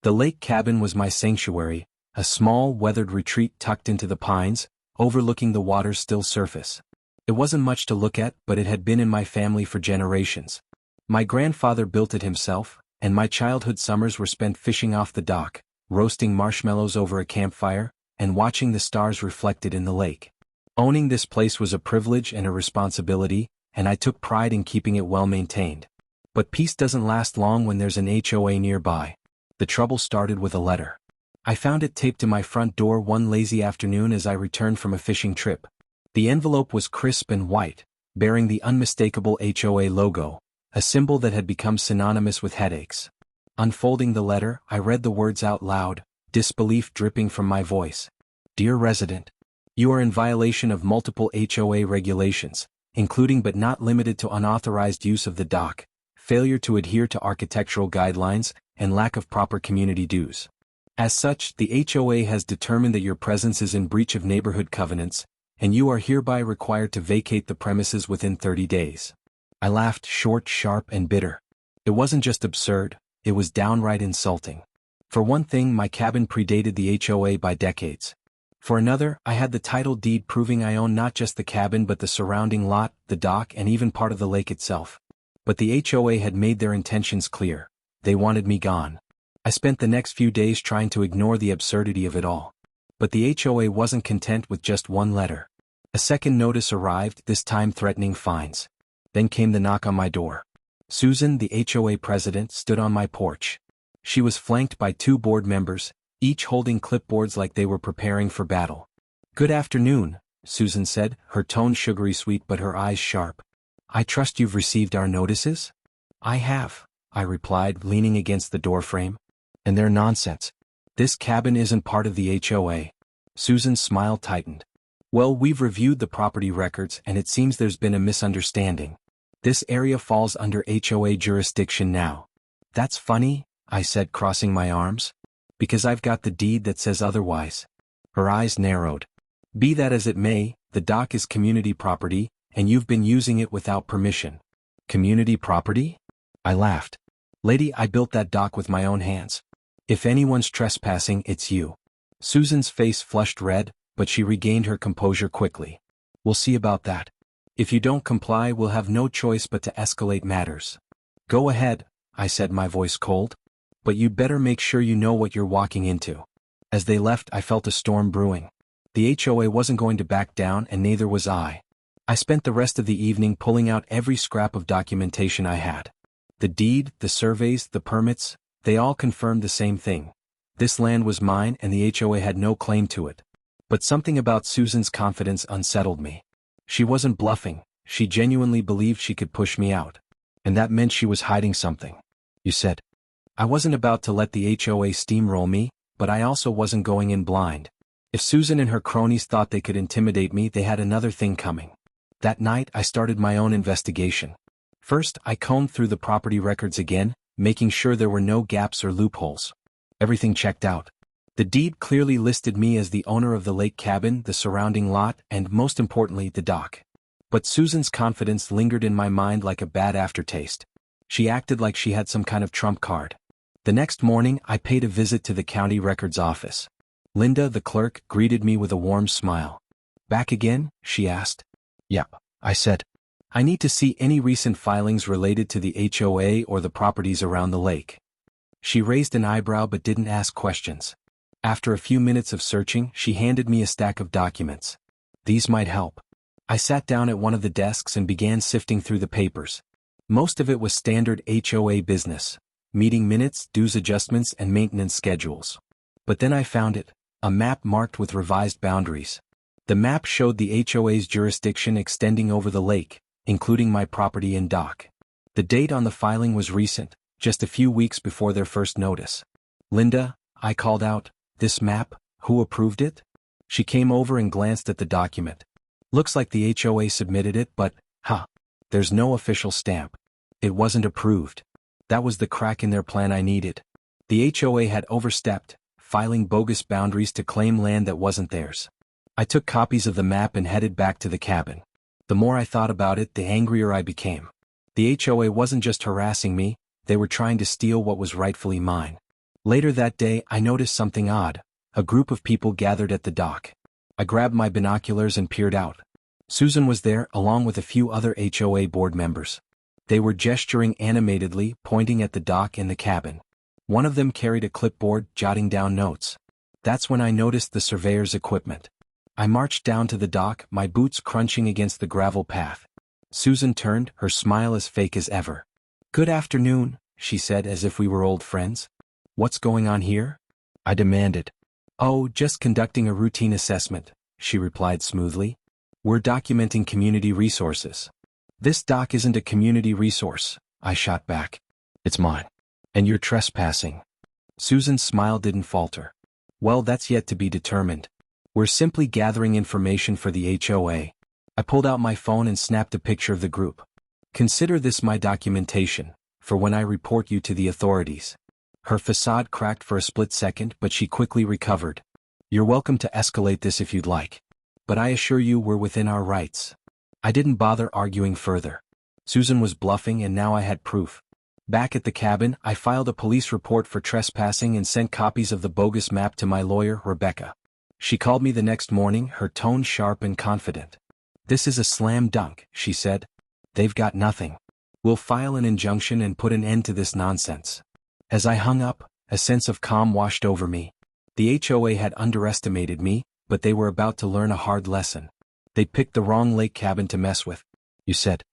The lake cabin was my sanctuary, a small, weathered retreat tucked into the pines, overlooking the water's still surface. It wasn't much to look at, but it had been in my family for generations. My grandfather built it himself, and my childhood summers were spent fishing off the dock, roasting marshmallows over a campfire, and watching the stars reflected in the lake. Owning this place was a privilege and a responsibility, and I took pride in keeping it well maintained. But peace doesn't last long when there's an HOA nearby. The trouble started with a letter. I found it taped to my front door one lazy afternoon as I returned from a fishing trip. The envelope was crisp and white, bearing the unmistakable HOA logo, a symbol that had become synonymous with headaches. Unfolding the letter, I read the words out loud, disbelief dripping from my voice. Dear resident, you are in violation of multiple HOA regulations, including but not limited to unauthorized use of the dock, failure to adhere to architectural guidelines, and lack of proper community dues. As such, the HOA has determined that your presence is in breach of neighborhood covenants, and you are hereby required to vacate the premises within 30 days. I laughed, short, sharp, and bitter. It wasn't just absurd, it was downright insulting. For one thing, my cabin predated the HOA by decades. For another, I had the title deed proving I owned not just the cabin but the surrounding lot, the dock, and even part of the lake itself. But the HOA had made their intentions clear. They wanted me gone. I spent the next few days trying to ignore the absurdity of it all. But the HOA wasn't content with just one letter. A second notice arrived, this time threatening fines. Then came the knock on my door. Susan, the HOA president, stood on my porch. She was flanked by 2 board members, each holding clipboards like they were preparing for battle. Good afternoon, Susan said, her tone sugary sweet but her eyes sharp. I trust you've received our notices? I have, I replied, leaning against the doorframe. And they're nonsense. This cabin isn't part of the HOA. Susan's smile tightened. Well, we've reviewed the property records and it seems there's been a misunderstanding. This area falls under HOA jurisdiction now. That's funny, I said, crossing my arms. Because I've got the deed that says otherwise. Her eyes narrowed. Be that as it may, the dock is community property, and you've been using it without permission. Community property? I laughed. Lady, I built that dock with my own hands. If anyone's trespassing, it's you. Susan's face flushed red, but she regained her composure quickly. We'll see about that. If you don't comply, we'll have no choice but to escalate matters. Go ahead, I said, my voice cold. But you'd better make sure you know what you're walking into. As they left, I felt a storm brewing. The HOA wasn't going to back down, and neither was I. I spent the rest of the evening pulling out every scrap of documentation I had. The deed, the surveys, the permits, they all confirmed the same thing. This land was mine and the HOA had no claim to it. But something about Susan's confidence unsettled me. She wasn't bluffing, she genuinely believed she could push me out. And that meant she was hiding something. You said. I wasn't about to let the HOA steamroll me, but I also wasn't going in blind. If Susan and her cronies thought they could intimidate me, they had another thing coming. That night, I started my own investigation. First, I combed through the property records again, making sure there were no gaps or loopholes. Everything checked out. The deed clearly listed me as the owner of the lake cabin, the surrounding lot, and most importantly, the dock. But Susan's confidence lingered in my mind like a bad aftertaste. She acted like she had some kind of trump card. The next morning, I paid a visit to the county records office. Linda, the clerk, greeted me with a warm smile. Back again? She asked. Yep, I said. I need to see any recent filings related to the HOA or the properties around the lake. She raised an eyebrow but didn't ask questions. After a few minutes of searching, she handed me a stack of documents. These might help. I sat down at one of the desks and began sifting through the papers. Most of it was standard HOA business, meeting minutes, dues adjustments, and maintenance schedules. But then I found it, a map marked with revised boundaries. The map showed the HOA's jurisdiction extending over the lake, including my property and dock. The date on the filing was recent, just a few weeks before their first notice. Linda, I called out, this map, who approved it? She came over and glanced at the document. Looks like the HOA submitted it, but, there's no official stamp. It wasn't approved. That was the crack in their plan I needed. The HOA had overstepped, filing bogus boundaries to claim land that wasn't theirs. I took copies of the map and headed back to the cabin. The more I thought about it, the angrier I became. The HOA wasn't just harassing me, they were trying to steal what was rightfully mine. Later that day, I noticed something odd. A group of people gathered at the dock. I grabbed my binoculars and peered out. Susan was there, along with a few other HOA board members. They were gesturing animatedly, pointing at the dock and the cabin. One of them carried a clipboard, jotting down notes. That's when I noticed the surveyor's equipment. I marched down to the dock, my boots crunching against the gravel path. Susan turned, her smile as fake as ever. "Good afternoon," she said as if we were old friends. "What's going on here?" I demanded. "Oh, just conducting a routine assessment," she replied smoothly. "We're documenting community resources." "This dock isn't a community resource," I shot back. "It's mine. And you're trespassing." Susan's smile didn't falter. "Well, that's yet to be determined. We're simply gathering information for the HOA. I pulled out my phone and snapped a picture of the group. "Consider this my documentation, for when I report you to the authorities." Her facade cracked for a split second, but she quickly recovered. "You're welcome to escalate this if you'd like. But I assure you we're within our rights." I didn't bother arguing further. Susan was bluffing and now I had proof. Back at the cabin, I filed a police report for trespassing and sent copies of the bogus map to my lawyer, Rebecca. She called me the next morning, her tone sharp and confident. "This is a slam dunk," she said. "They've got nothing. We'll file an injunction and put an end to this nonsense." As I hung up, a sense of calm washed over me. The HOA had underestimated me, but they were about to learn a hard lesson. They picked the wrong lake cabin to mess with, you said.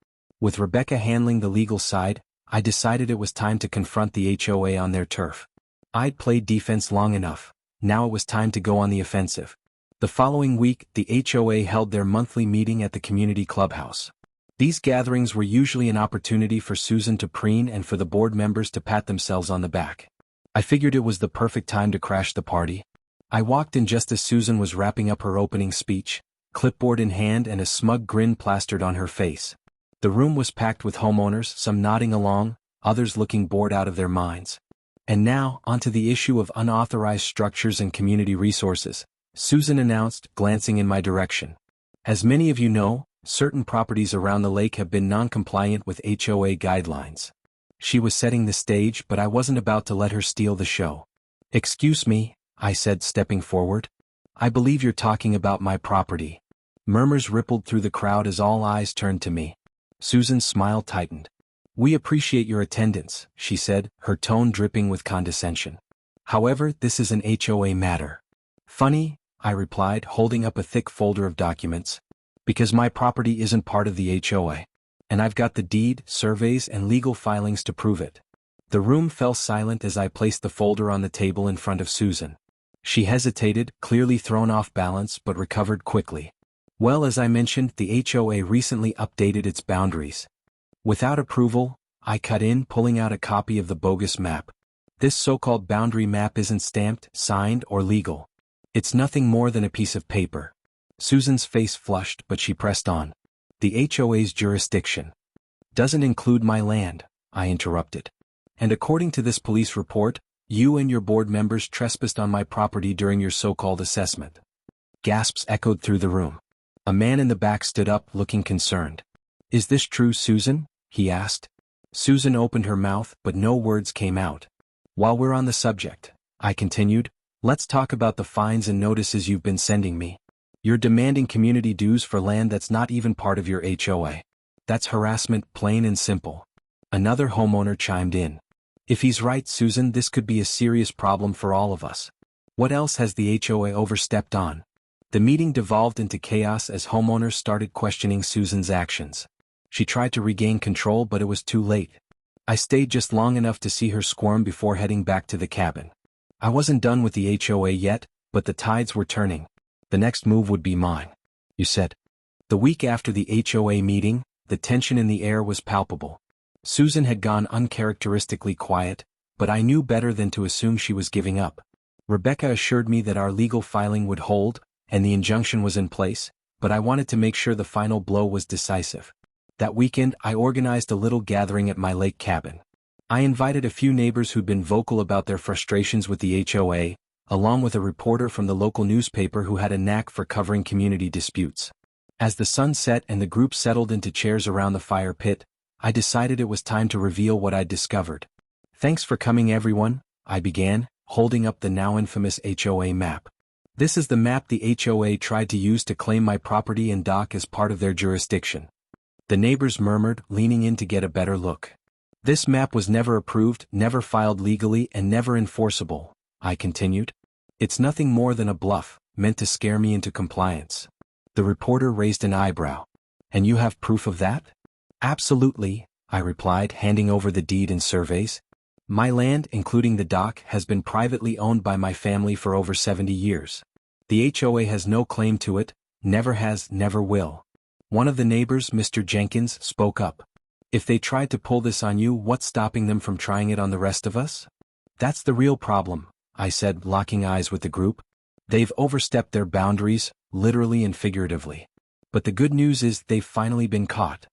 With Rebecca handling the legal side, I decided it was time to confront the HOA on their turf. I'd played defense long enough. Now it was time to go on the offensive. The following week, the HOA held their monthly meeting at the community clubhouse. These gatherings were usually an opportunity for Susan to preen and for the board members to pat themselves on the back. I figured it was the perfect time to crash the party. I walked in just as Susan was wrapping up her opening speech, clipboard in hand and a smug grin plastered on her face. The room was packed with homeowners, some nodding along, others looking bored out of their minds. And now, onto the issue of unauthorized structures and community resources, Susan announced, glancing in my direction. "As many of you know, certain properties around the lake have been non-compliant with HOA guidelines." She was setting the stage, but I wasn't about to let her steal the show. "Excuse me," I said, stepping forward. "I believe you're talking about my property." Murmurs rippled through the crowd as all eyes turned to me. Susan's smile tightened. "We appreciate your attendance," she said, her tone dripping with condescension. "However, this is an HOA matter." "Funny," I replied, holding up a thick folder of documents. "Because my property isn't part of the HOA. And I've got the deed, surveys, and legal filings to prove it." The room fell silent as I placed the folder on the table in front of Susan. She hesitated, clearly thrown off balance, but recovered quickly. "Well, as I mentioned, the HOA recently updated its boundaries. Without approval," I cut in, pulling out a copy of the bogus map. "This so-called boundary map isn't stamped, signed, or legal. It's nothing more than a piece of paper." Susan's face flushed, but she pressed on. "The HOA's jurisdiction doesn't include my land," I interrupted. "And according to this police report, you and your board members trespassed on my property during your so-called assessment." Gasps echoed through the room. A man in the back stood up, looking concerned. "Is this true, Susan?" he asked. Susan opened her mouth, but no words came out. "While we're on the subject," I continued, "let's talk about the fines and notices you've been sending me. You're demanding community dues for land that's not even part of your HOA. That's harassment, plain and simple." Another homeowner chimed in. "If he's right, Susan, this could be a serious problem for all of us. What else has the HOA overstepped on?" The meeting devolved into chaos as homeowners started questioning Susan's actions. She tried to regain control, but it was too late. I stayed just long enough to see her squirm before heading back to the cabin. I wasn't done with the HOA yet, but the tides were turning. The next move would be mine. "You said." The week after the HOA meeting, the tension in the air was palpable. Susan had gone uncharacteristically quiet, but I knew better than to assume she was giving up. Rebecca assured me that our legal filing would hold, and the injunction was in place, but I wanted to make sure the final blow was decisive. That weekend, I organized a little gathering at my lake cabin. I invited a few neighbors who'd been vocal about their frustrations with the HOA, along with a reporter from the local newspaper who had a knack for covering community disputes. As the sun set and the group settled into chairs around the fire pit, I decided it was time to reveal what I'd discovered. "Thanks for coming, everyone," I began, holding up the now infamous HOA map. This is the map the HOA tried to use to claim my property and dock as part of their jurisdiction. The neighbors murmured, leaning in to get a better look. This map was never approved, never filed legally, and never enforceable, I continued. It's nothing more than a bluff, meant to scare me into compliance. The reporter raised an eyebrow. And you have proof of that? Absolutely, I replied, handing over the deed and surveys. My land, including the dock, has been privately owned by my family for over 70 years. The HOA has no claim to it, never has, never will. One of the neighbors, Mr. Jenkins, spoke up. If they tried to pull this on you, what's stopping them from trying it on the rest of us? That's the real problem, I said, locking eyes with the group. They've overstepped their boundaries, literally and figuratively. But the good news is they've finally been caught.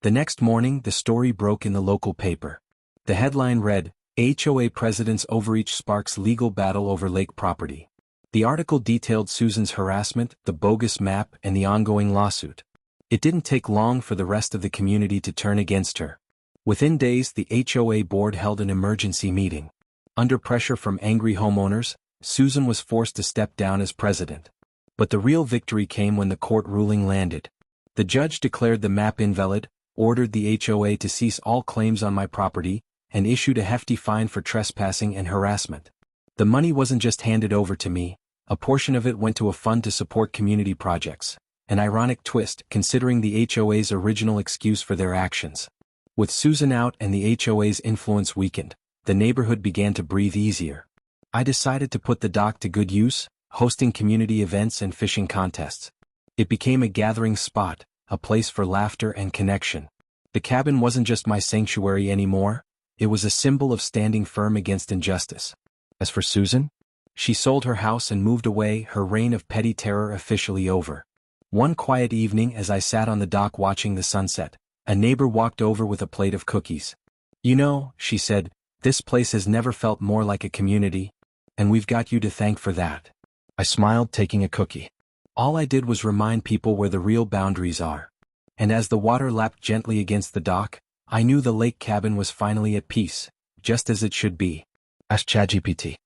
The next morning, the story broke in the local paper. The headline read, HOA President's Overreach Sparks Legal Battle Over Lake Property. The article detailed Susan's harassment, the bogus map, and the ongoing lawsuit. It didn't take long for the rest of the community to turn against her. Within days, the HOA board held an emergency meeting. Under pressure from angry homeowners, Susan was forced to step down as president. But the real victory came when the court ruling landed. The judge declared the map invalid, ordered the HOA to cease all claims on my property, and issued a hefty fine for trespassing and harassment. The money wasn't just handed over to me, a portion of it went to a fund to support community projects. An ironic twist, considering the HOA's original excuse for their actions. With Susan out and the HOA's influence weakened, the neighborhood began to breathe easier. I decided to put the dock to good use, hosting community events and fishing contests. It became a gathering spot, a place for laughter and connection. The cabin wasn't just my sanctuary anymore, it was a symbol of standing firm against injustice. As for Susan, she sold her house and moved away, her reign of petty terror officially over. One quiet evening, as I sat on the dock watching the sunset, a neighbor walked over with a plate of cookies. You know, she said, this place has never felt more like a community, and we've got you to thank for that. I smiled, taking a cookie. All I did was remind people where the real boundaries are. And as the water lapped gently against the dock, I knew the lake cabin was finally at peace, just as it should be. Ask ChatGPT.